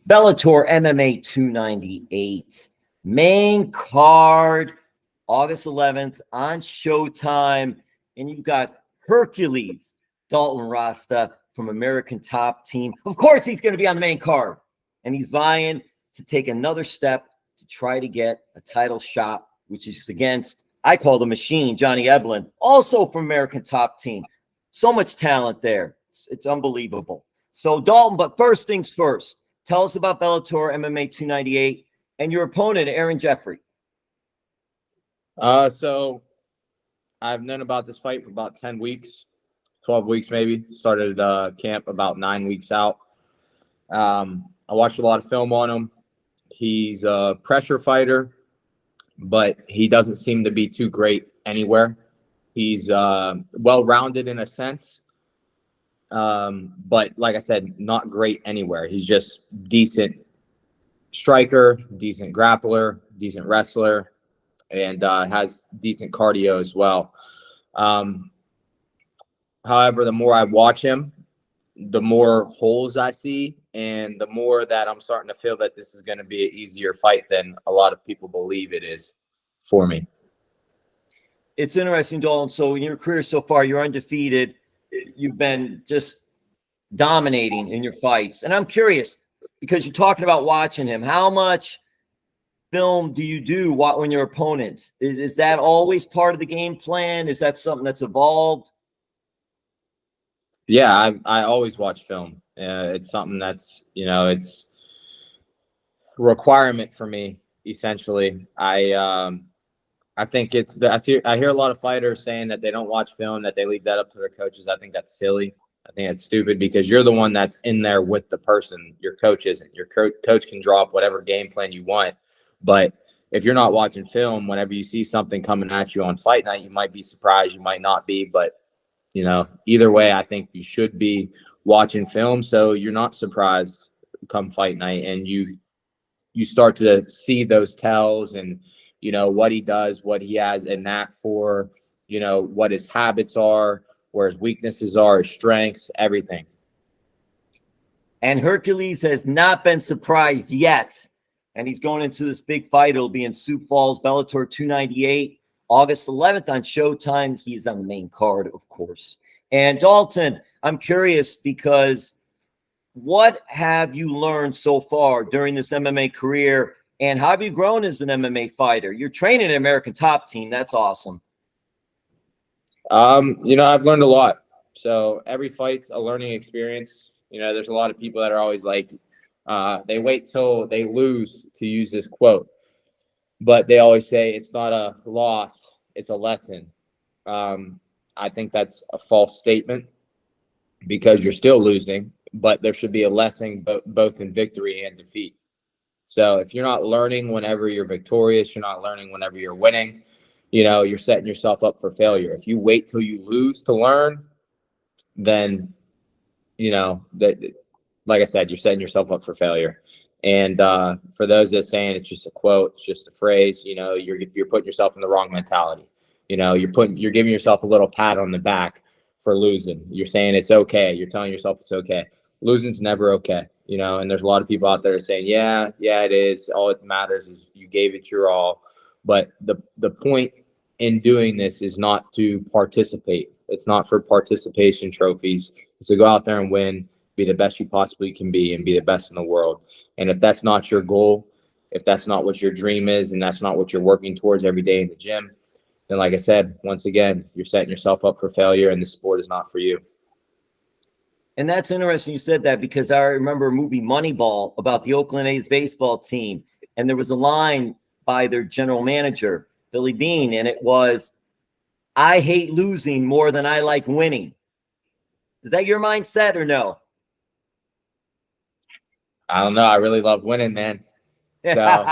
Bellator MMA 298 main card, August 11th on Showtime. And you've got Hercules, Dalton Rosta from American Top Team. Of course, he's going to be on the main card. And he's vying to take another step to try to get a title shot, which is against, I call the machine, Johnny Eblen, also from American Top Team. So much talent there. It's unbelievable. So, Dalton, but first things first, tell us about Bellator MMA 298 and your opponent, Aaron Jeffery. So I've known about this fight for about 10 weeks, 12 weeks maybe. Started camp about 9 weeks out. I watched a lot of film on him. He's a pressure fighter, but he doesn't seem to be too great anywhere. He's well-rounded in a sense, but like I said, not great anywhere. He's just decent striker, decent grappler, decent wrestler, and has decent cardio as well. However, the more I watch him, the more holes I see, and the more that I'm starting to feel that this is going to be an easier fight than a lot of people believe it is for me. It's interesting, Dalton. So in your career so far, you're undefeated. You've been just dominating in your fights. And I'm curious, because you're talking about watching him, how much film do you do when your opponent? Is that always part of the game plan? Is that something that's evolved? Yeah, I always watch film. It's something that's, it's a requirement for me, essentially. I think I hear a lot of fighters saying that they don't watch film, that they leave that up to their coaches. I think that's silly. I think that's stupid because you're the one that's in there with the person. Your coach isn't. Your coach can draw up whatever game plan you want. But if you're not watching film, whenever you see something coming at you on fight night, you might be surprised. You might not be. But, either way, I think you should be watching film so you're not surprised come fight night. And you start to see those tells and, what he does, what he has a knack for, what his habits are, where his weaknesses are, his strengths, everything. And Hercules has not been surprised yet. And he's going into this big fight. It'll be in Sioux Falls, Bellator 298, August 11th on Showtime. He's on the main card, of course. And Dalton, I'm curious because what have you learned so far during this MMA career? And how have you grown as an MMA fighter? You're training at American Top Team. That's awesome. I've learned a lot. So every fight's a learning experience. There's a lot of people that are always like, they wait till they lose to use this quote. But they always say it's not a loss, it's a lesson. I think that's a false statement because you're still losing, but there should be a lesson both in victory and defeat. So if you're not learning whenever you're victorious, you're not learning whenever you're winning, you're setting yourself up for failure. If you wait till you lose to learn, then, that, like I said, you're setting yourself up for failure. And for those that are saying it's just a quote, it's just a phrase, you're putting yourself in the wrong mentality. You're giving yourself a little pat on the back for losing. You're saying it's okay. You're telling yourself it's okay. Losing's never okay. And there's a lot of people out there saying, yeah, it is. All it matters is you gave it your all. But the point in doing this is not to participate. It's not for participation trophies. It's to go out there and win, be the best you possibly can be, and be the best in the world. And if that's not your goal, if that's not what your dream is, and that's not what you're working towards every day in the gym, then like I said, once again, you're setting yourself up for failure, and the sport is not for you. And that's interesting you said that because I remember a movie Moneyball about the Oakland A's baseball team. And there was a line by their general manager, Billy Beane, and it was, I hate losing more than I like winning. Is that your mindset or no? I don't know. I really love winning, man. So,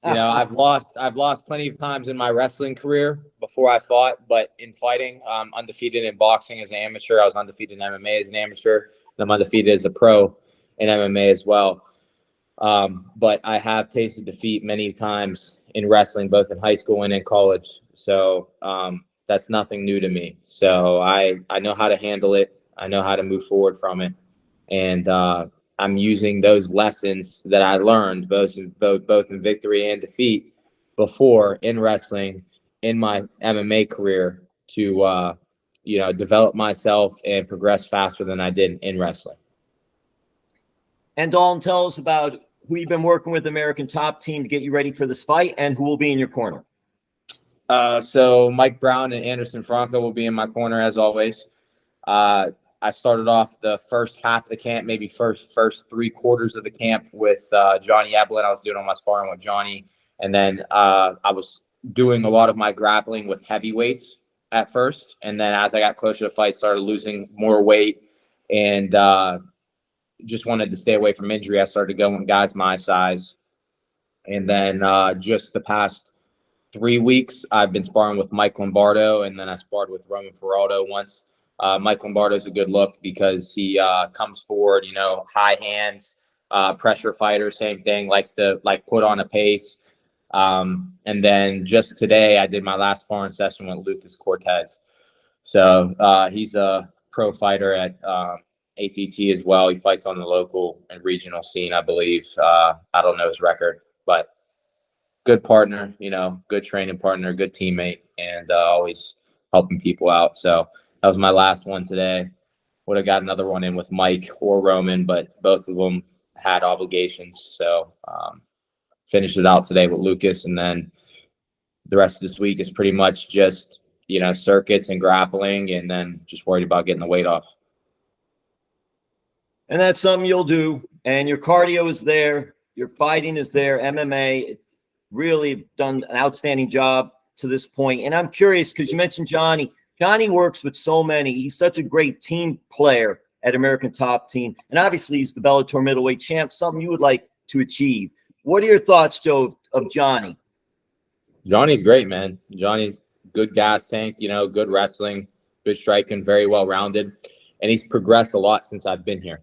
I've lost plenty of times in my wrestling career before I fought, but in fighting, I'm undefeated in boxing as an amateur. I was undefeated in MMA as an amateur. And I'm undefeated as a pro in MMA as well. But I have tasted defeat many times in wrestling, both in high school and in college. So that's nothing new to me. So I know how to handle it. I know how to move forward from it. And I'm using those lessons that I learned both in victory and defeat before in wrestling in my MMA career to develop myself and progress faster than I did in wrestling. And Dalton, tell us about who you've been working with American Top Team to get you ready for this fight and who will be in your corner. So Mike Brown and Anderson Franco will be in my corner as always. I started off the first half of the camp, maybe first 3/4 of the camp with Johnny Eblen. I was doing all my sparring with Johnny. And then I was doing a lot of my grappling with heavyweights at first. And then as I got closer to the fight, started losing more weight and just wanted to stay away from injury. I started going with guys my size. And then just the past 3 weeks, I've been sparring with Mike Lombardo, and then I sparred with Roman Feraldo once. Mike Lombardo's a good look because he comes forward, high hands, pressure fighter, same thing, likes to put on a pace. And then just today, I did my last sparring session with Lucas Cortez. So he's a pro fighter at ATT as well. He fights on the local and regional scene, I believe. I don't know his record, but good partner, good training partner, good teammate, and always helping people out. So that was my last one today. Would have got another one in with Mike or Roman, but both of them had obligations. So finished it out today with Lucas, and then the rest of this week is pretty much just, circuits and grappling, and then just worried about getting the weight off. And that's something you'll do. And your cardio is there. Your fighting is there. MMA really done an outstanding job to this point. And I'm curious because you mentioned Johnny. Johnny works with so many. He's such a great team player at American Top Team. And obviously he's the Bellator middleweight champ, something you would like to achieve. What are your thoughts, Joe, of Johnny? Johnny's great, man. Johnny's good gas tank, good wrestling, good striking, very well-rounded. And he's progressed a lot since I've been here,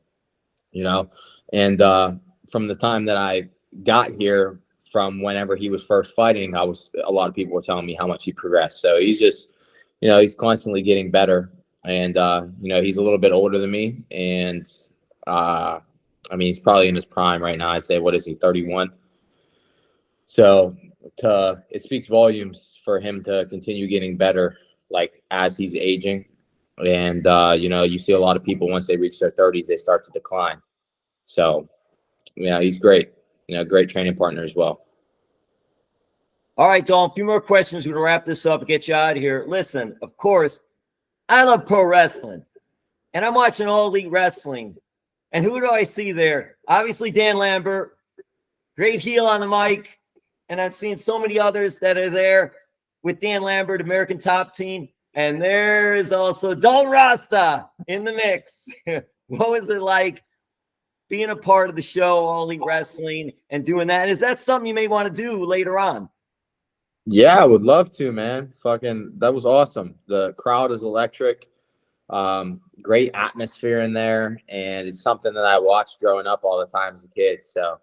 And from the time that I got here, from whenever he was first fighting, a lot of people were telling me how much he progressed. So he's just, he's constantly getting better. And, he's a little bit older than me. And, he's probably in his prime right now. I'd say, what is he, 31? So it speaks volumes for him to continue getting better, as he's aging. And, you see a lot of people, once they reach their 30s, they start to decline. So, he's great. Great training partner as well. All right, Dalton, a few more questions. We're going to wrap this up and get you out of here. Listen, of course, I love pro wrestling, and I'm watching All Elite Wrestling. And who do I see there? Obviously, Dan Lambert, great heel on the mic. And I'm seeing so many others that are there with Dan Lambert, American Top Team. And there is also Dalton Rosta in the mix. What was it like being a part of the show, All Elite Wrestling, and doing that? Is that something you may want to do later on? Yeah, I would love to, man. That was awesome. The crowd is electric. Great atmosphere in there. And it's something that I watched growing up all the time as a kid. So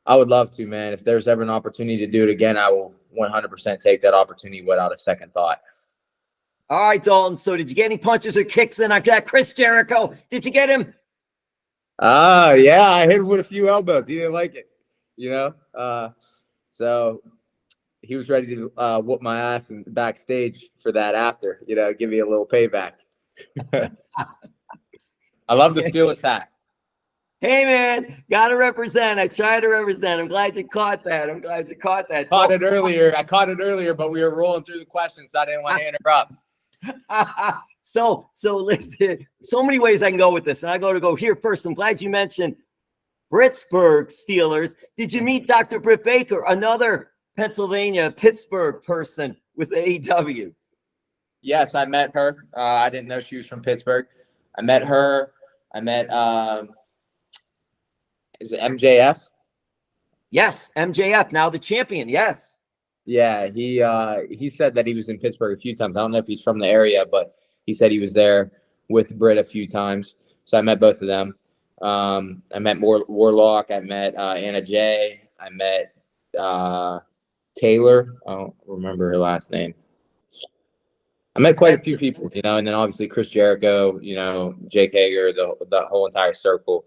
I would love to, man. If there's ever an opportunity to do it again, I will 100% take that opportunity without a second thought. All right, Dalton. So did you get any punches or kicks in? I got Chris Jericho. Did you get him? Yeah, I hit him with a few elbows. He didn't like it, So he was ready to whoop my ass backstage for that after, give me a little payback. I love the Steelers hat. Hey, man, got to represent. I try to represent. I'm glad you caught that. I caught it earlier, but we were rolling through the questions, so I didn't want to interrupt. So listen, so many ways I can go with this. And I go here first. I'm glad you mentioned Pittsburgh Steelers. Did you meet Dr. Britt Baker, another Pennsylvania, Pittsburgh person with AEW? Yes, I met her. I didn't know she was from Pittsburgh. I met her. I met, is it MJF? Yes, MJF, now the champion, yes. Yeah, he said that he was in Pittsburgh a few times. I don't know if he's from the area, but he said he was there with Britt a few times. So I met both of them. I met Warlock. I met Anna Jay. I met Taylor. I don't remember her last name. I met quite a few people, and then obviously Chris Jericho, Jake Hager, the whole entire circle.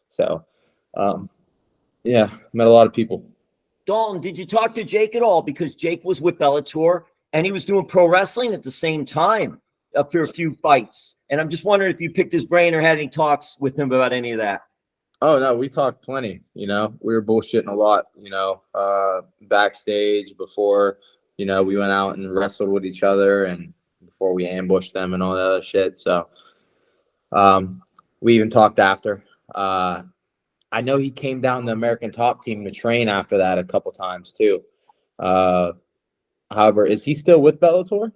So, yeah, met a lot of people. Dalton, did you talk to Jake at all? Because Jake was with Bellator and he was doing pro wrestling at the same time for a few fights. And I'm just wondering if you picked his brain or had any talks with him about any of that. Oh, no, we talked plenty. We were bullshitting a lot, backstage before, we went out and wrestled with each other and before we ambushed them and all that other shit. So we even talked after. I know he came down the American Top Team to train after that a couple times too. However, is he still with Bellator?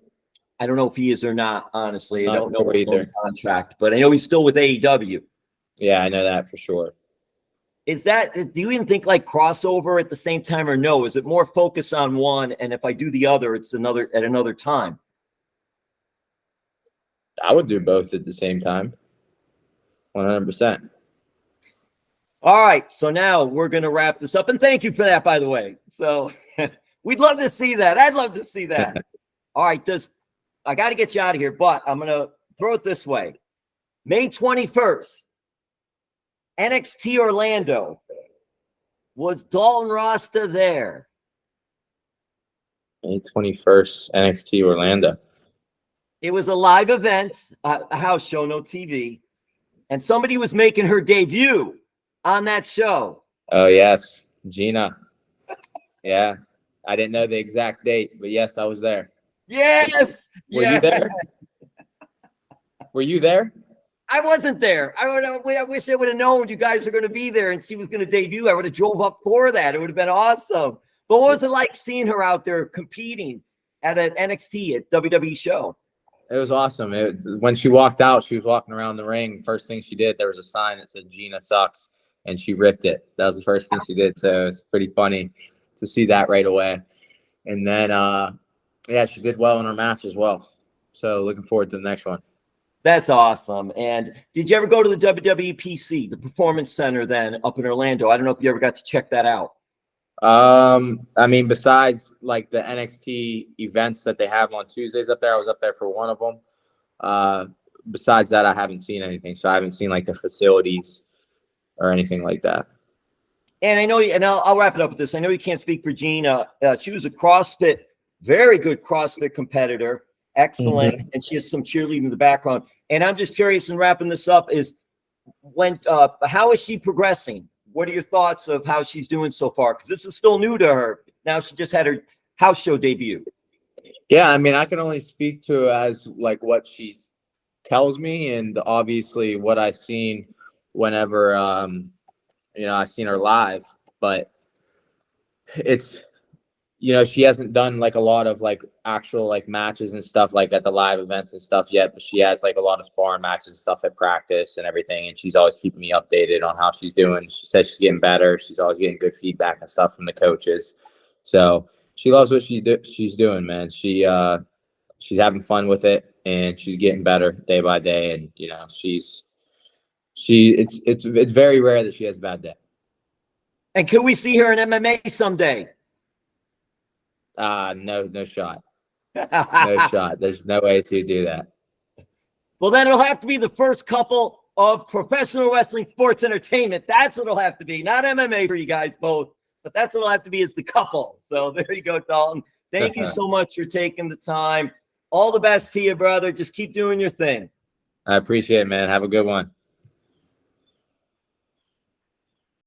I don't know if he is or not, honestly. I don't know sure what's either. on the contract, but I know he's still with AEW. Yeah, I know that for sure. Is that, do you even think like crossover at the same time or no? Is it more focus on one, and if I do the other, it's another at another time? I would do both at the same time. 100%. All right, so now we're going to wrap this up. And thank you for that, by the way. So we'd love to see that. I'd love to see that. All right, I got to get you out of here, but I'm going to throw it this way. May 21st, NXT Orlando. Was Dalton Rosta there? May 21st, NXT Orlando. It was a live event, a house show, no TV. And somebody was making her debut on that show. Oh, yes. Gina. Yeah. I didn't know the exact date, but yes, I was there. Yes. Were you there? Were you there? I wasn't there. I wish I would have known you guys are going to be there and she was going to debut. I would have drove up for that. It would have been awesome. But what was it like seeing her out there competing at an NXT at WWE show? It was awesome. When she walked out, she was walking around the ring. First thing she did, there was a sign that said Gina sucks, and she ripped it. That was the first thing she did. So it was pretty funny to see that right away. And then, yeah, she did well in her match as well. So looking forward to the next one. That's awesome. And did you ever go to the WWE PC, the Performance Center then up in Orlando? I don't know if you ever got to check that out. I mean, besides like the NXT events that they have on Tuesdays up there, I was up there for one of them. Besides that, I haven't seen anything. So I haven't seen like the facilities or anything like that. And I know, and I'll wrap it up with this. I know you can't speak for Gina. She was a CrossFit, very good CrossFit competitor. Excellent. Mm-hmm. And she has some cheerleading in the background. And I'm just curious in wrapping this up is how is she progressing? What are your thoughts of how she's doing so far? Because this is still new to her. Now she just had her house show debut. Yeah, I mean, I can only speak to as like what she tells me, and obviously what I've seen whenever I've seen her live. But it's she hasn't done like a lot of like actual like matches and stuff like at the live events and stuff yet, but she has like a lot of sparring matches and stuff at practice and everything. And she's always keeping me updated on how she's doing. She says she's getting better. She's always getting good feedback and stuff from the coaches. So she loves what she's doing, man. She's having fun with it and she's getting better day by day. And, it's very rare that she has a bad day. And can we see her in MMA someday? No shot. No shot. There's no way to do that. Well, then it'll have to be the first couple of professional wrestling sports entertainment. That's what it'll have to be. Not MMA for you guys both, but that's what it'll have to be is the couple. So there you go, Dalton. Thank you so much for taking the time. All the best to you, brother. Just keep doing your thing. I appreciate it, man. Have a good one.